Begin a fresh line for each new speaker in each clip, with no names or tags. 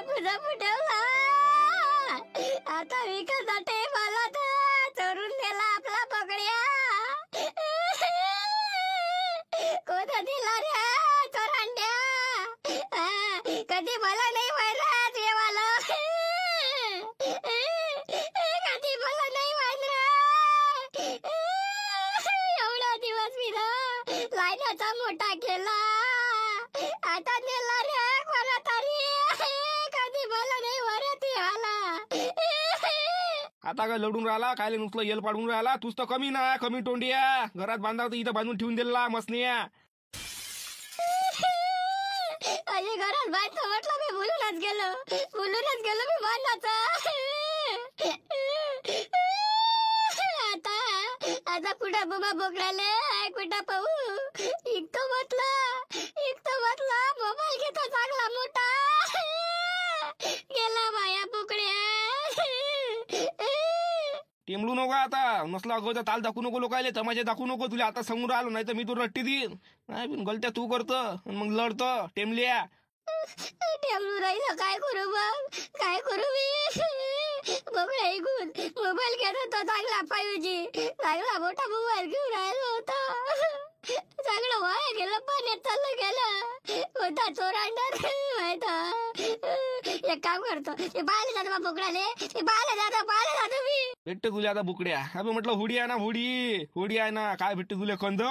जपू ठेवला. आता विकासाठी मला तर चोरून नेला आपला पकड्या. कोण दिला रे चोरांड्या. कधी मला नाही व्हायला देवाला. कधी मला नाही व्हायला. एवढा दिवस मी लाईनाचा मोठा केला. आता नेला रे कोणा तरी. कधी मला नाही वरे देवाला.
आता काय लढून राहिला, काय नुसतं येल पाडून राहिला. तूच तर कमी ना, कमी तोंडिया. घरात बांधाव तर इथं बांधून ठेवून दिला मसनिया.
अरे घरात बांधतो म्हटलं मी बोलूनच गेलो मी बांधाचा. आता कुठं बाबा बोकडाले कुठं पाहू. इकतो म्हटलं मोबाईल घेतो चांगला मोठा. गेला माया बोकड्या.
टेमलू नको आता. नसला अगोदर ताल दाखवू नको लोकायले, तमाशे दाखवू नको. तुला आता समोर आलो नाही तर मी तुला रट्टी देईन. नाही पण गलत्या तू करतो मग लढतो टेमलिया.
टेमलू राहिलं काय करू मी. बोकड्या ऐकून मोबाईल घेत होता चांगला 5G. चांगला मोठा मोबाईल घेऊन राहिलो होता. चांगलं वाया गेलं, पाण्यात चाललं गेलं होता चोरांडर. एक काम करतो, ते पाहायला जातो बा बोकडाले. ते पाहायला जातो मी.
भेटते तुला आता बुकड्या. अबे म्हटलं हुडी आहे ना, हुडी आहे ना. काय भेटते तुला कंद.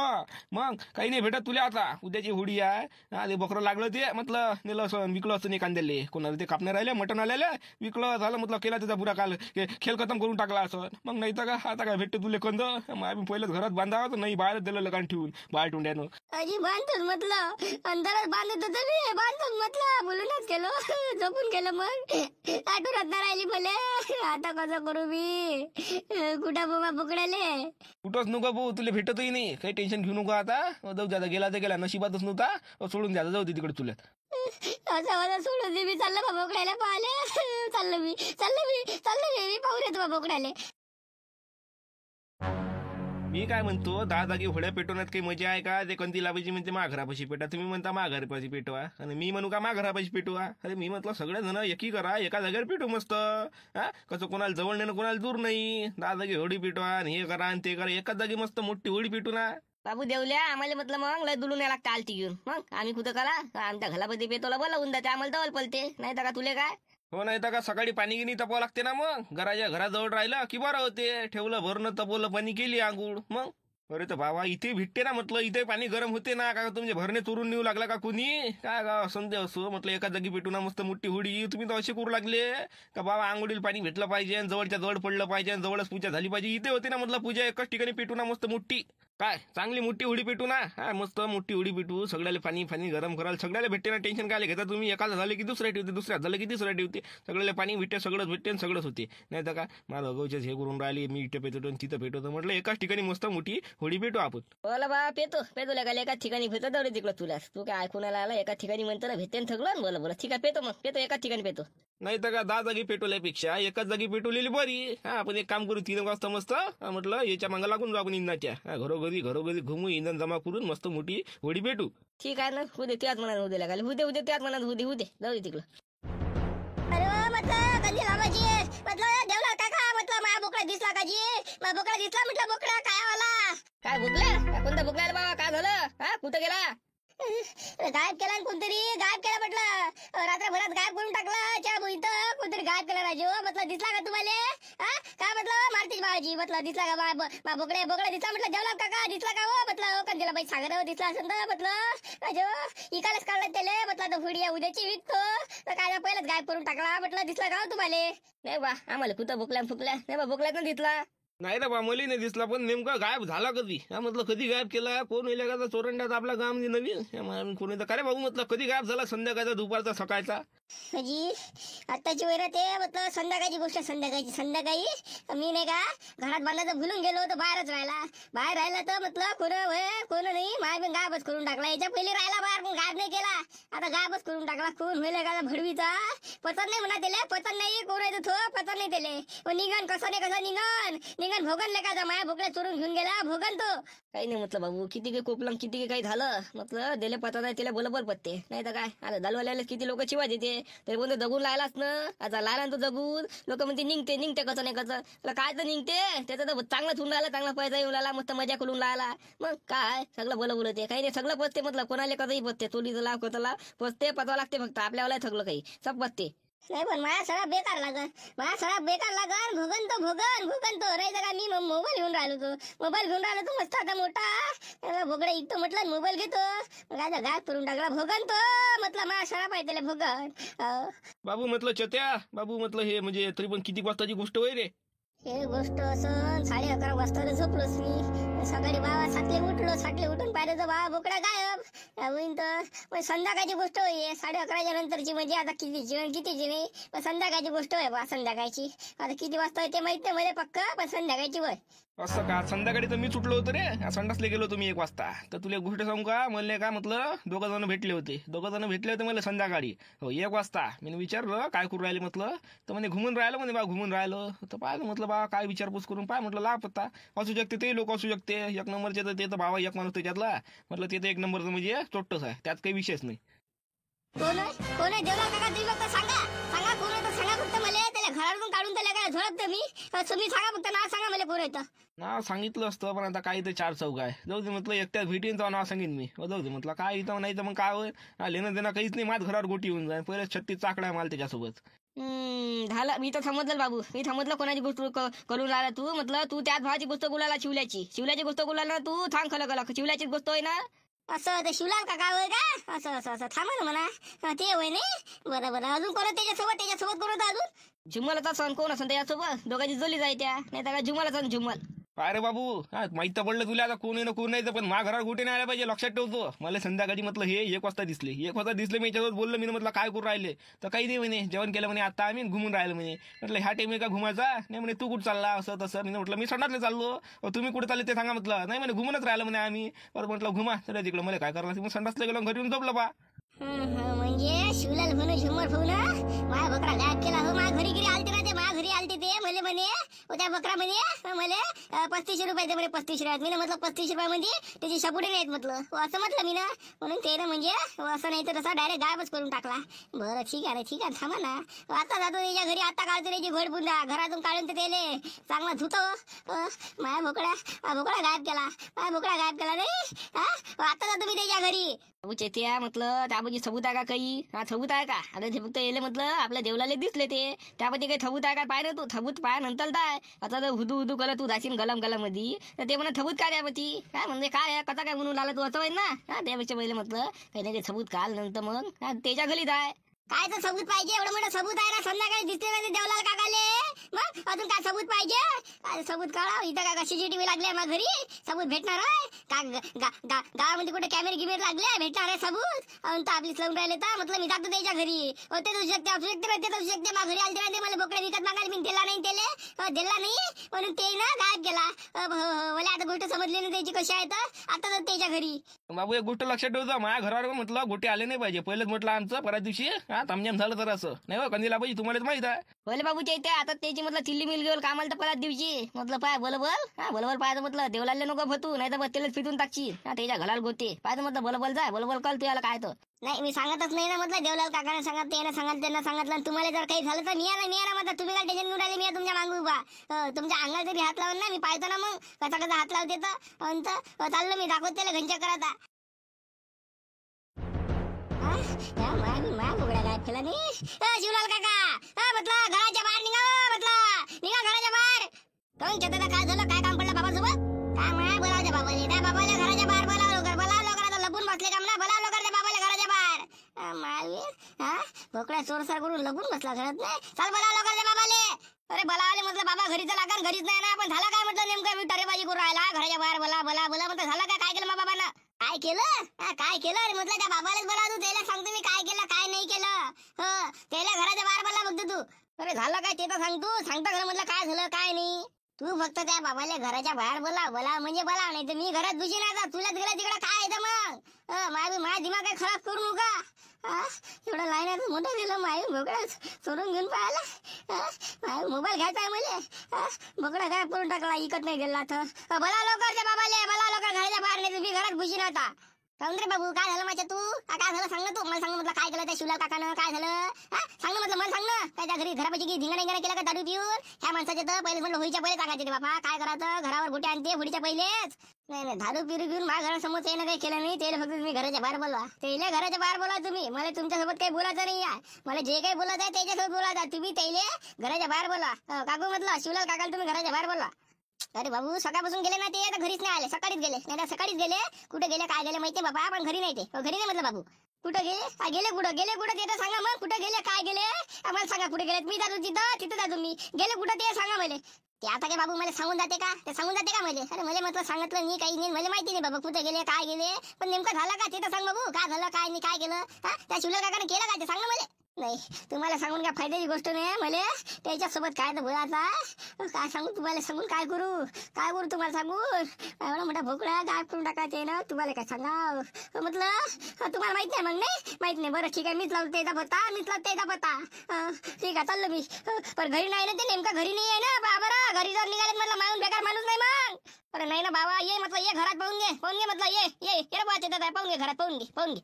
मग काही नाही भेटत तुला आता. उद्याची हुडी आहे. ते बकरं लागलं ते म्हटलं नेलं असं विकलं असतं नाही कांद्याले. कोणाला ते कापणे राहिले मटण आलेले विकलं झालं म्हटलं. केला त्याचा पुरा काल खेळ खतम करून टाकला असं. मग नाही तर का आता काय भेटते तुला कंद. आम्ही पहिलेच घरात बांधावं तर नाही बाहेरच दिलं लगान ठेवून बाहेर टोंड्यानं.
अजी बांधतोच म्हटलं, अंधारात बांधत होतं मी. बांधतोच म्हटलं, बोलूनच गेलो. झोपून गेलो. मग आठवण राहिली भले. आता कसं करू मी. कुठं बाबा बोकडाले.
कुठंच नको भाऊ, तुला भेटतही नाही. काही टेन्शन घेऊ नको आता. जाऊ द्या, गेला तर गेला, नशिबातच नव्हता. सोडून द्या, जाऊ दे तिकडे तुला.
असं मला सोडून दे. मी चाललं बाबा बोकडायला पाहिले. चाललो मी पाहून येतो बाबा बोकडाले.
मी काय म्हणतो, 10 जागी होड्या पेटवण्यात काही मजा आहे का. ते कंदी लावायची म्हणते मा घरापाशी पेटा. तुम्ही म्हणता मा घरापाशी पेटवा आणि मी म्हणू का मा घरापाशी पेटवा. अरे मी म्हटलं सगळे जण एकी करा, एका जागेवर पेटू मस्त. कसं कोणाला जवळ नाही कोणाला दूर नाही. 10 जागी होडी पेटवा आणि हे करा आणि ते करा. एकाच जागी मस्त मोठी होडी पेटू ना.
बाबू देवल्या आम्हाला म्हटलं मग लय दुलून यायला लागतं आलती घेऊन. मग आम्ही कुठं करा आमच्या घरामध्ये पेटोला बोलावून जाते. आम्हाला दवल पलते नाही तर का तुले काय.
हो नाही तर का सकाळी पाणी गिनी तपावं लागते ना. मग घराजवळ राहिलं की बरं होते. ठेवलं भरणं तपवलं पाणी केली आंघोळ. मग अरे तर बाबा इथे भेटते ना म्हटलं. इथे पाणी गरम होते ना. का तुमचे भरणे चोरून नेऊ लागला का कुणी काय का संदेह असो. म्हटलं एका जागी पेटू ना मस्त मोठी होडी. तुम्ही तर असे करू लागले का बाबा आंघोळीला पाणी भेटलं पाहिजे, जवळच्या जवळ पडलं पाहिजे, जवळच पूजा झाली पाहिजे. इथे होते ना म्हटलं पूजा एकाच ठिकाणी पेटू ना मस्त मोठी. काय चांगली मोठी होडी पेटू ना. मस्त मोठी होडी पेटू. सगळ्याला पाणी गरम करायला सगळ्याला भेटते ना. टेन्शन काय घेता तुम्ही. एकाला झालं की दुसऱ्या ठेवते, दुसऱ्या झालं की तिसऱ्या ठेवते. सगळ्याला पाणी भेटते, सगळंच भेटते सगळंच होते. नाही तर का माझं अगोदरच हे करून राहिले. मी इथे पेटवतो तिथं पेटवतो. म्हटलं एकाच ठिकाणी मस्त मोठी होडी पेटू आपण.
बोला बा पेतो लागला एका ठिकाणी भेटतो. दौडे तिकडं तुला तू काय ऐकून आला. एका ठिकाणी म्हणतो ना भेटते सगळं. बोला ठीक आहे पेतो एकाच ठिकाणी पेतो.
नाही तर का 10 जागी पेटवल्यापेक्षा एकाच जागी पेटवलेली बरी. आपण एक काम करू 3 वाजता मस्त म्हटलं याच्या मागं लागून जाऊ आपण इंधनाच्या. घरोघरी घुमू, इंधन जमा करून मस्त मोठी होडी पेटू.
ठीक आहे ना. उद्या त्याच म्हणा उद्या लागायला. उद्या त्याच म्हणा उद्या जाऊ दे तिकडं.
अरे म्हटलं कधी लावायची म्हटलं देवला काका. म्हटलं माझा बोकडा दिसला काजी. माझा बोकडा दिसला म्हटलं. बोकडा काय वाला
काय भुकला कोणता भुकला बाबा. काय झालं कुठं गेला.
गायब केला कोणतरी. गायब केला म्हटलं. रात्रभरात गायब करून टाकला. इथं कोणतरी गायब केला राजू. म्हटलं दिसला का तुम्हाला. काय म्हटलं मारतीच बाळाजी. म्हटलं दिसला का बोकडा दिसला. म्हटलं देवला काका दिसला का. हो म्हटलं कंदीला बाई सागर दिसला असं तर म्हटलं राजू इकायलाच काढलं त्याला. म्हटलं तो हुडिया उद्याची विकतो. तर काय पहिलेच गायब करून टाकला. म्हटलं दिसला का तुम्हाला.
नाही बा आम्हाला कुठं भुकल्या नाही बा भुकल्यात ना दिसला.
नाही ना बा मला नाही दिसला. पण नेमका गायब झाला कधी. म्हटलं कधी गायब केला. कोण होईल का चोरंड्यात आपला गाव नवीन कोणी तर. काय भाऊ म्हटलं कधी गायब झाला. संध्याकाळचा दुपारचा सकाळचा.
म्हणजे आत्ताची वैर ते म्हटलं संध्याकाळची गोष्ट. संध्याकाळी मी नाही का घरात बांधायचं भुलून गेलो होतो. बाहेर राहिला तर म्हटलं कोण नाही. माय पण गायबच करून टाकला. याच्या पहिले राहिला बाहेर पण गायब नाही केला. आता गायबच करून टाकला. कोण होईल का भडवीचा पचन नाही म्हणा त्याला. पचन नाही कोण तो पचन नाही त्याला. निघन कसं नाही निघन भोगन लेका माया भोकड्या चोरून घेऊन गेला भोगन तो.
काही नाही म्हटलं बाबू, किती काही कोपलं किती काही झालं म्हटलं दिले पता नाही तिला बरोबर पत्ते नाही तर काय. आता दलवाल्याला किती लोक चिवा देते तरी कोणतं जगून लायलाच ना. आता लायला तो जगून लोक म्हणते निघते कसं नाही कसं. त्याला काय तर निघते त्याचं तर चांगलं ठेवून राहिला, चांगला पैसा येऊन राहिला, मस्त मजा करून राहिला. मग काय सगळं बोलते काही नाही, सगळं पत्ते म्हटलं कोणाला कसंही पत्ते, चोरीचं लाव कोणाला पत्ते पतावं लागते फक्त आपल्याला थकलं काही सब पत्ते.
नाही पण माझा सगळा बेकार लागन, माझा सगळा बेकार लागन. भोगन तो रे जगा. मी मोबाईल घेऊन राहिलो तो मस्त आता मोठा भोगडा इकतो म्हटलं मोबाईल घेतो. माझा घात करून टाकला भोगन तो म्हटलं माझा सगळा पाहिजे भोगन.
बाबू म्हटलं चत्या, बाबू म्हटलं हे म्हणजे तरी पण किती वाजताची गोष्ट होय रे?
हे गोष्ट असं 11:30 वाजता झोपलोच मी. सकाळी 7:00 उठून पाहिलं तर बाबा भोकडा गायब होईन. तर पण संध्याकाळची गोष्ट होई 11:30 नंतरची. म्हणजे आता कितीची नाही पण संध्याकाळची गोष्ट आहे बा. संध्याकाळची आता किती वाजता ते माहित नाही मला पक्का, पण संध्याकाळची होय.
असं का? संध्याकाळी तर मी सुटलो होतो रे, संडासला गेलो होतो मी 1 वाजता. तर तुला गोष्ट सांगू का, म्हणले का म्हटलं दोघं जण भेटले होते मला संध्याकाळी 1 वाजता. मी विचारलं काय करू राहिले म्हटलं, तर म्हणे घुमून राहिलं म्हणे. बा घुमून राहिलो तर पाहिलं म्हटलं बा काय विचारपूस करून पाय म्हटलं ला पत्ता असू शकते, ते लोक असू शकते. 1 नंबरचे तर ते तर भावा 1 माणूस त्याच्यातला म्हटलं ते तर 1 नंबरचं म्हणजे चोट्टच आहे, त्यात काही विषयच नाही.
कोण आहे देवलाल काका? तुम्ही फक्त सांगा कोण आहे तर सांगा फक्त मला. त्याला घरातून काढून त्याला काय झोडपतो मी. तुम्ही सांगा फक्त नाव सांगा मला कोण आहे.
नाव सांगितलं असतं पण आता काही ते 4 चौघ आहे. जाऊ दे म्हटलं एकट्यात भेटीन तर नाव सांगेन मी. जाऊ दे म्हटलं काय इथं नाही तर मग काय होईल, लेणं देणं काहीच नाही. माझ घरावर गोटी येऊन जाईल. पहिले 36 चाकडा माल त्याच्यासोबत.
झालं मी तर समजलं बाबू, मी समजलं कोणाची गोष्ट करून राहिला तू. म्हटलं तू त्याच भावाची गोष्ट बोलायला शिवल्याची गोष्ट बोलायला तू थांब. खलं शिवल्याचीच गोष्ट आहे ना.
असं ते शिवलाल काका होय का? असं थांबा ना म्हणा ते होय नाही. बरं अजून कोण त्याच्यासोबत कोण होतं अजून?
झुम्मलचा सण कोण असं त्याच्यासोबत दोघांची जोली जाय त्या नाही तर झुम्मलचा सण झुम्मल.
अरे बाबू माहित तर पडलं तुला आता कोण आहे ना कोण नाही. पण माझ्या घरावर कुठे नाही आला पाहिजे, लक्षात ठेवतो. मला संध्याकाळी म्हटलं हे 1 वाजता दिसले मी याच्यासोबत बोललो. मी म्हटलं काय करू राहिले तर काही नाही म्हणे जेवण केलं म्हणे आता आम्ही घुमून राहिलो म्हणे. म्हटलं ह्या टाइम का घुमायचा नाही म्हणे. तू कुठं चालला असं तसं. मी म्हटलं मी संडासला चाललो. तुम्ही कुठे चालले ते सांगा म्हटलं. नाही म्हणे घुमूनच राहिलं म्हणे आम्ही. परत म्हटलं घुमा तर तिकडं मला काय करायला. मग संडासला गेलो घरी येऊन झोपलं बा.
म्हणजे शिवलाल म्हणून झुमर भाऊ ना माझा बकरा गायब केला हो. माझ्या घरी आलते ना ते, माझ्या घरी आलते ते मले म्हणे त्या बकरा म्हणे मला 35 रुपये दे म्हणे. 35 रुपयात. मी म्हटलं 35 रुपयामध्ये त्याची शपुडी नाहीत म्हटलं. असं म्हटलं मी ना. म्हणून ते ना म्हणजे असं नाही तर तसा डायरेक्ट गायबच करून टाकला. बरं ठीक आहे थांबा ना. आता जातो त्याच्या घरी, आता काढतो त्याची घोड पुन्हा घरातून काढून तर त्याले चांगला धुतो. माझ्या भोकळा गायब केला नाही. आता जातो मी त्याच्या घरी.
चेतिया म्हटलं त्यापैकी सबूत आहे का काही? हा सबूत आहे का? आता ते फक्त येले म्हटलं आपल्या देवलाले दिसले ते त्यापैकी काही सबूत आहे का? पाय ना तू सबूत पाय नंतर काय. आता जर हुदू करत तू जाशील गलम मध्ये तर ते म्हणा सबूत काय त्यापैकी काय म्हणजे काय कसा काय म्हणून आला तू असं होईल ना. त्यापेक्षा पहिले म्हटलं काही नाही ते सबूत काल नंतर मग त्याच्या घरी जाय.
काय तर सबूत पाहिजे? एवढं मोठं सबूत आहे ना. संध्याकाळी दिसते ना देवलाल काकाले. मग अजून काय सबूत पाहिजे? काय सबूत काढा इथं का CCTV लागले माझ्या घरी. सबूत भेटणार आहे का? गावामध्ये कुठे कॅमेरे लागले भेटणार आहे सबूत? तर आपलीच लावून राहिले तर म्हटलं मी जातो त्याच्या घरी. ते असू शकते माझ्या घरी आलते ना. मला बोकडे विकत मागायला मी दिला नाही म्हणून ते ना गायब केला. मला आता गोष्ट समजली नाही त्याची कशी आहे तर आता जातो त्याच्या घरी.
बाबू एक गोष्ट लक्षात ठेवतो. माझ्या घरावर म्हटलं गोटे आले नाही पाहिजे. पहिलेच म्हटलं आमचं परत दिवशी तामजाम झालं तर असं नाही हो. कंदीला पाहिजे तुम्हालाच माहित आहे.
बोले बाबूच्या इथे आता त्याची म्हटलं चिल्ली मिल घेऊन कामाला तर परत दिवशी म्हटलं पाय बरोबर पाहायचं म्हटलं देवलाले नको फतू नाही तर मग त्यालाच फिटून टाकची. त्याच्या घराला गोते पाहिजे म्हटलं बरोबर कल तू याला काय तर
नाही. मी सांगतच नाही ना म्हटलं देवलाल काकाने सांगत त्यांना सांगितलं. तुम्हाला जर काही झालं तर मी ना म्हटलं तुम्ही काय टेन्शन घेऊन राहिले. मी तुमच्या मागू उभा. तुमच्या अंगाला तरी हात लावून ना मी पाहतो ना मग कसा हात लावते तर चाललो मी दाखवत त्याला घंच्या करता. बोगड्या गायब केला नाही. शिवलाल काका म्हटलं घराच्या बाहेर निघा घराच्या बाहेर. काऊन चेतना काय झालं? काय काम पडलं बाबासोबत? काय म्हणा बोलावत्या बाबाले. त्या बाबाला घराच्या बाहेर बोलाव लवकर आता लपून बसले काम ना. बोलाव लवकर त्या बाबाला घराच्या बाहेर. मावीर भोकड्या चोरसार करून लपून बसला घरात नाही. चाल बोलाव लवकर त्या बाबाले. अरे बोलावले म्हटलं बाबा घरीच लागन घरीच नाही ना. पण झालं काय म्हटलं नेमकं? मी टरेबाजी करून राहिला घराच्या बाहेर बोला म्हटलं झालं काय केलं मग बाबांना? काय केलं अरे म्हटलं त्या बाबालाच बोला. तू त्याला सांगतो मी काय केलं काय नाही केलं. त्याला घराच्या बाहेर बोला फक्त तू. अरे झालं काय ते तर सांगतो खरं म्हटलं काय झालं काय नाही. तू फक्त त्या बाबाला घराच्या बाहेर बोला म्हणजे बोला, नाही तर मी घरात घुशी नाही जात. तुला तिकडे तिकडे काय येतं मग? माझा दिमाग काय खराब करू नका. एवढं लाईनाचं मोठं दिलं माई बोकडा चोरून घेऊन पाहायला. मोबाईल घ्यायचा आहे मला. बोकडा काय करून टाकला, इकत नाही गेला तर. बोला लवकर त्या बाबाले, बोला लवकर घराच्या बाहेर, नाही मी घरात घुशी नव्हता. काऊन रे बाबू, काय झालं माझ्या? तू काय झालं सांग ना. तू मला सांग म्हटलं काय केलं त्या शिवलाल काकानं, काय झालं सांग ना म्हटलं. मला सांग ना, काय त्या घरी घरापाशी की धिंगाणा केला का दारू पिऊन? ह्या माणसाचे तर पहिले म्हटलं होईच्या पहिले टाकायचे बाबा. काय करायचं, घरावर गोटे आणते होडीच्या पहिलेच. नाही दारू पिरू पिऊन माझ्या घरासमोर त्यानं काही केलं नाही. त्याला फक्त तुम्ही घराच्या बाहेर बोलवा. त्याला घराच्या बाहेर बोला तुम्ही. मला तुमच्यासोबत काही बोलायचं नाही आहे. मला जे काही बोलायचं आहे त्याच्यासोबत बोलायचं. तुम्ही त्याला घराच्या बाहेर बोलवा. काकू म्हटलं शिवलाल काकाला तुम्ही घराच्या बाहेर बोलवा. अरे बाबू, सकाळपासून गेले ना ते, आता घरीच नाही आले. सकाळीच गेले, नाही तर सकाळीच गेले. कुठे गेले काय गेले माहितीये बाबा, पण घरी नाही ते. घरी नाही म्हटलं बाबू. कुठे गेले? गेले कुठं ते तर सांगा मग. कुठे गेले, काय गेले आम्हाला सांगा. कुठे गेले? मी जातो तिथं जातो मी. गेले कुठं ते सांगा मला. ते आता काय बाबू मला सांगून जाते का? ते सांगून जाते का मला? अरे मला म्हटलं सांगितलं मी काही नाही, मला माहिती नाही बाबा कुठे गेले काय गेले. पण नेमकं झालं का ते तर सांग बाबू. काय झालं काय नाही, काय केलं त्या शिवलाल काकाने केलं काय ते सांग ना मला. नाही तुम्हाला सांगून काय फायद्याची गोष्ट नाही मला. त्याच्यासोबत काय तर बोलायचा. काय सांगू तुम्हाला, सांगून काय करू तुम्हाला सांगून. एवढा मोठा भोकळा गायब करून टाकायचे ना. तुम्हाला काय सांगा म्हटलं. तुम्हाला माहित नाही मग? नाही माहित नाही. बरं ठीक आहे, मीच लावतो त्याचा पत्ता. ठीक आहे चाललो मी. पण घरी नाही ना ते, नेमकं घरी नाही आहे ना बरं. घरी जर निघाले म्हटलं माणूस बेकार माणूस नाही मग. अरे नाही ना बाबा, ये म्हटलं ये घरात पाहून घे म्हटलं. ये पाहून घे घरात पाहून घे.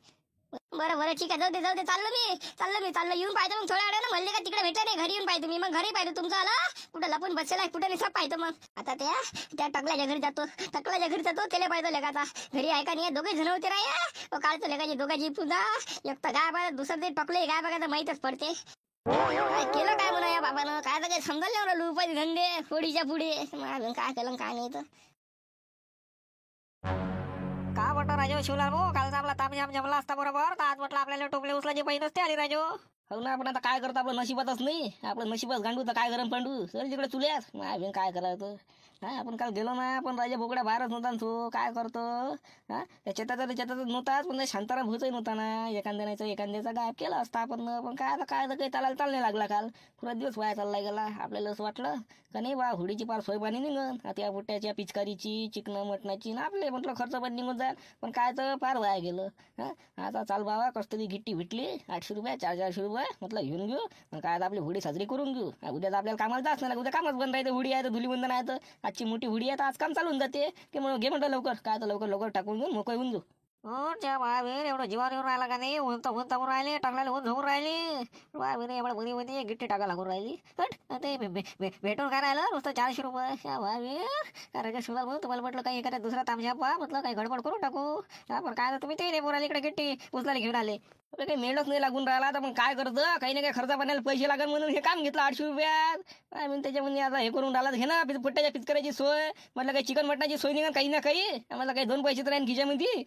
बरं ठीक आहे, जाऊ दे चाललो येऊन पाहतो मग. थोड्या वेळानं म्हणले का तिकडे भेटलं नाही, घरी येऊन पाहतो मी. मग घरी पाहतो तुमचं आलं कुठं लपून बसलेला आहे, कुठे नाही सब पाहतो. मग आता त्या टकल्याच्या घरी जातो त्याला पाहतो. लेखाचा घरी आहे का नाही. दोघे जण होते राया. काढतो लेखाची दोघांची पुन्हा. एक तर काय बघा, दुसरं ते टकले काय बघा माहीतच पडते. काय केलं काय म्हणा या बाबानं, काय तर काही समजायला नाही. रुपये धंदे होडीच्या पुढे काय केलं काय नाही तर.
का म्हटलं राजू शिवलाल भाऊ, कालचा आपला ताप जमला असता बरोबर, तर आज म्हटलं आपल्याला टोपले उचलायची पाहिजे नसते आली राजू. हो ना, आपण आता काय करतो, आपलं नशिबातच नाही. आपलं नशिबात गांडू तर काय गरम पांडू चल तिकडे चुल्यास. काय करायचं हा. आपण काल गेलो ना, पण राजा बोकड्या बाहेरच नव्हता तो. काय करतो हा, त्या शेतातच नव्हताच. पण शांताराम भूतही नव्हता ना. एखाद्याचा गायब केला असता आपण. पण काय आता काय काही चालणे लागला. काल पुरा दिवस वाया चालला गेला. आपल्याला असं वाटलं का नाही बा हुडीची पार सोय पाणी निघन. आता या बुट्ट्याच्या पिचकारीची चिकनं मटणाची ना आपले म्हटलं खर्च पण निघून जाईल. पण काय तर पार वाया गेलं हा. आता चाल बाबा कसतरी गिट्टी भेटली 800 रुपये 400 रुपये म्हटलं घेऊन घेऊ. पण काय आता आपली होडी साजरी करून घेऊ. उद्या तर आपल्याला कामाला जाच नाही, उद्या कामच बंद राहते. होडी आहे तर धुलीबंधन आहे तर आजची मोठी हुडी आहे तर आज काम चालून जाते. की मग घे म्हटलं लवकर, काय तर लवकर टाकून घेऊन मोकळी होऊन जाऊ. हो त्या महावीर एवढं जीवावर येऊन राहिला का नाही. ऊन तापून राहिले, टाकल्याला ऊन झोपून राहिली. महावीर एवढं मध्ये गिट्टी टाका लागून राहिली. ते भेटून काय राहिलं नुसतं 400 रुपये. महावीर काय शिवलाल भाऊ, तुम्हाला म्हटलं काही एखाद्या दुसरा तामझाप म्हटलं काही गडबड करून टाकू. पण काय तुम्ही ते नाही बोलायला इकडे गिट्टी उचलायला घेऊन आले. काही मेहनत नाही लागून राहिला तर मग काय करतं, काही ना काही खर्चा पाण्याला पैसे लागेल म्हणून हे काम घेतलं 800 रुपयात. त्याच्यामध्ये आता हे करून राहिला घे ना पुट्ट्याच्या पिचकराची सोय. म्हटलं काही चिकन मटणाची सोय निघा काही ना काही. आम्हाला काही 2 पैसे तर आहे खिच्यामध्ये.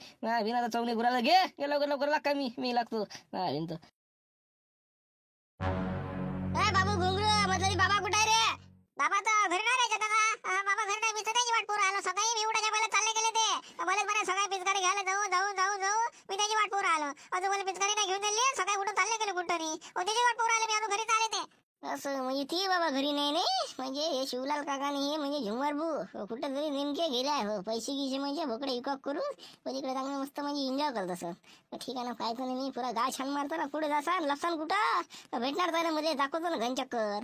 आता चवणे गुराला घे लवकर लाग का मी लागतो तर.
बाबू घुंगरू म्हटलं बाबा कुठे आहे रे? बाबा तर घरी नाही राहायचं दादा. बाबा घरी नाही, मी त्याची वाट पाहू राहिलो. सकाळी मी उठायच्या पहिले चालले गेले ते. मला म्हणे सकाळी पिचकारी घ्यायला जाऊ. मी त्याची वाट पाहू राहिलो. अजून मला पिचकारी नाही घेऊन दिली. सकाळी कुठून चालले गेले कुठं नाही. त्याची वाट पाहू राहिले मी, अजून घरी चालले ते. असं म्हणजे ती बाबा घरी नाही म्हणजे हे शिवलाल काकाने हे म्हणजे झुमर भाऊ कुठं तरी नेमके गेले हो. पैसे गिसे म्हणजे भोकडे विकॉक करून तिकडे चांगलं मस्त म्हणजे एन्जॉय करत असं. ठीक आहे ना, काय तर नाही पुरा गाय छान मारतो ना. पुढे जासा लपसान कुठं भेटणार तर मध्ये दाखवतो ना घनचक्कर.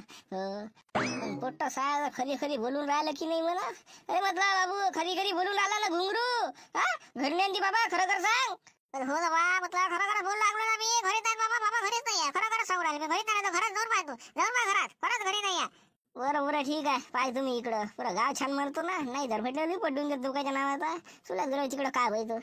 पोट्ट साय खरी बोलून राहिलं की नाही मला. अरे म्हटलं बाबू खरी बोलून राहिला ना घुंगरू हा. घरी नाही बाबा खरं सांग. हो ना बा, म्हटलं खरं बोलू लागलो ना मी. घरीच आहे बाबा घरीच नाही आहे. खरं सांगू राहिले मी. घरीच नाही, घरात जाऊन पाहतो. जाऊन पा घरात, खरंच घरी नाही आहे. बरं ठीक आहे, पाय तुम्ही इकडं पुरा गाव छान मारतो ना. नाही जर भेटलं नाही पडून घेत दुकाच्या नावाचा. तुला जरा तिकडं काय व्हायचं